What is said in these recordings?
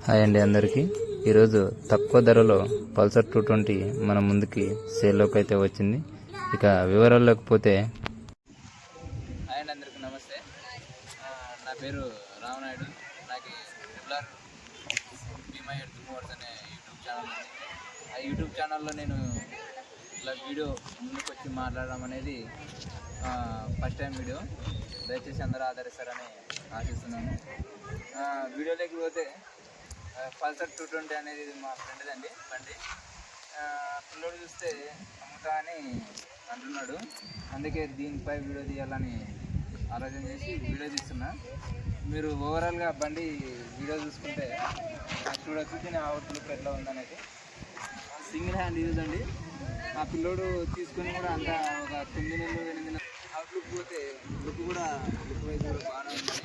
Hi అండి అందరికీ. ఈరోజు తక్కువ ధరలో పల్సర్ 220 మన ముందుకి సేల్లోకి అయితే వచ్చింది. ఇక వివరాల్లోకి పోతే, హాయ్ అండి అందరికీ నమస్తే. నా పేరు రామనాయుడు. నాకు రెగ్యులర్ బీమా ఎర్త్ మూవర్స్ అనే యూట్యూబ్ ఛానల్ ఉంది. ఆ యూట్యూబ్ ఛానల్లో నేను ఇలా వీడియో ముందుకు వచ్చి మాట్లాడడం అనేది ఫస్ట్ టైం వీడియో. దయచేసి అందరూ ఆదరిస్తారని ఆశిస్తున్నాను. వీడియోలోకి పోతే పల్సర్ 220 అనేది మా ఫ్రెండ్ అండి బండి. పిల్లోడు చూస్తే అమ్ముతా అని అంటున్నాడు. అందుకే దీనిపై వీడియో తీయాలని ఆలోచన చేసి వీడియో తీస్తున్నా. మీరు ఓవరాల్గా బండి వీడియో చూసుకుంటే చూడొచ్చు దీని అవుట్లుక్ ఎట్లా ఉందనేది. సింగిల్ హ్యాండ్ యూజ్ అండి. ఆ పిల్లోడు తీసుకొని కూడా అంతా ఒక 9 నెలలు 8 నెలలు అవుట్లుక్ పోతే లుక్ వైజ్ కూడా బాగానే ఉందని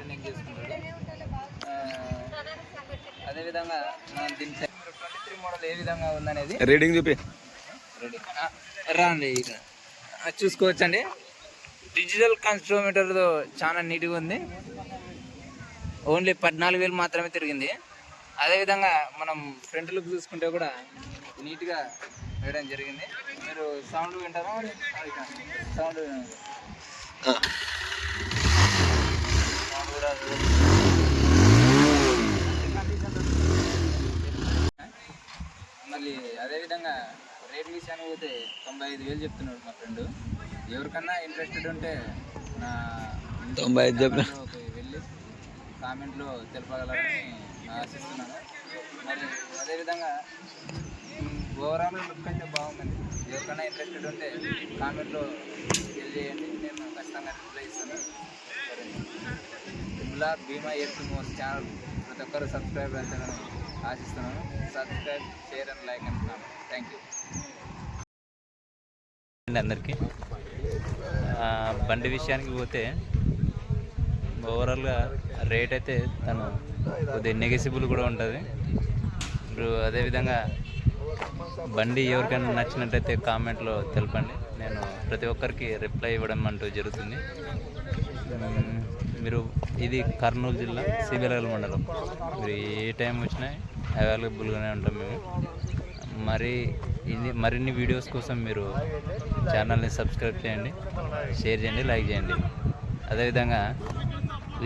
మెయింటైన్ చేసుకుంటాడు. అదేవిధంగా మనం దీని 23 మోడల్ ఏ విధంగా ఉందనేది రీడింగ్ చూపి రండి ఇక్కడ చూసుకోవచ్చండి. డిజిటల్ కన్స్ట్రోమీటర్తో చాలా నీట్గా ఉంది. ఓన్లీ 14,000 మాత్రమే తిరిగింది. అదేవిధంగా మనం ఫ్రంట్ లుక్ చూసుకుంటే కూడా నీట్గా వేయడం జరిగింది. మీరు సౌండ్ వింటారా? సౌండ్ కూడా మళ్ళీ అదేవిధంగా రేట్ విషయానికి పోతే 95,000 చెప్తున్నాడు మా ఫ్రెండ్. ఎవరికన్నా ఇంట్రెస్టెడ్ ఉంటే నా 95 వెళ్ళి కామెంట్లో తెలపగలరని ఆశిస్తున్నాను. మరి అదేవిధంగా ఓవరాల్ లుక్ అయితే బాగుందండి. ఎవరికైనా ఇంట్రెస్టెడ్ ఉంటే కామెంట్లో తెలియజేయండి, నేను ఖచ్చితంగా రిప్లై ఇస్తాను. సరే, రెగ్యులర్ బీమా ఎర్త్ మూవర్స్ ఛానల్ ప్రతి ఒక్కరు సబ్స్క్రైబ్ అవుతారని ఆశిస్తున్నాను. Subscribe, share and like and comment. Thank you అందరికీ. బండి విషయానికి పోతే ఓవరాల్గా రేట్ అయితే తను కొద్దిగా నెగెసిబుల్ కూడా ఉంటుంది. ఇప్పుడు అదేవిధంగా బండి ఎవరికైనా నచ్చినట్టయితే కామెంట్లో తెలపండి. నేను ప్రతి ఒక్కరికి రిప్లై ఇవ్వడం అంటూ జరుగుతుంది. మీరు ఇది కర్నూలు జిల్లా సిబిలగల్ మండలం. మీరు ఏ టైం వచ్చినా అవైలబుల్గానే ఉంటాం మేము. మరిన్ని వీడియోస్ కోసం మీరు ఛానల్ని సబ్స్క్రైబ్ చేయండి, షేర్ చేయండి, లైక్ చేయండి. అదేవిధంగా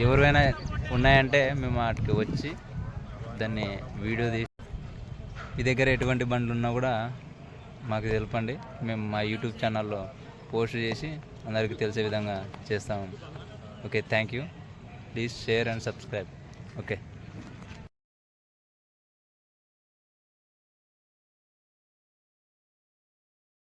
ఎవరైనా ఉన్నాయంటే మేము వాటికి వచ్చి దాన్ని వీడియో తీసి మీ దగ్గర ఎటువంటి బండ్లు ఉన్నా కూడా మాకు తెలపండి. మేము మా యూట్యూబ్ ఛానల్లో పోస్ట్ చేసి అందరికీ తెలిసే విధంగా చేస్తాము. Okay, thank you. Please share and subscribe. Okay.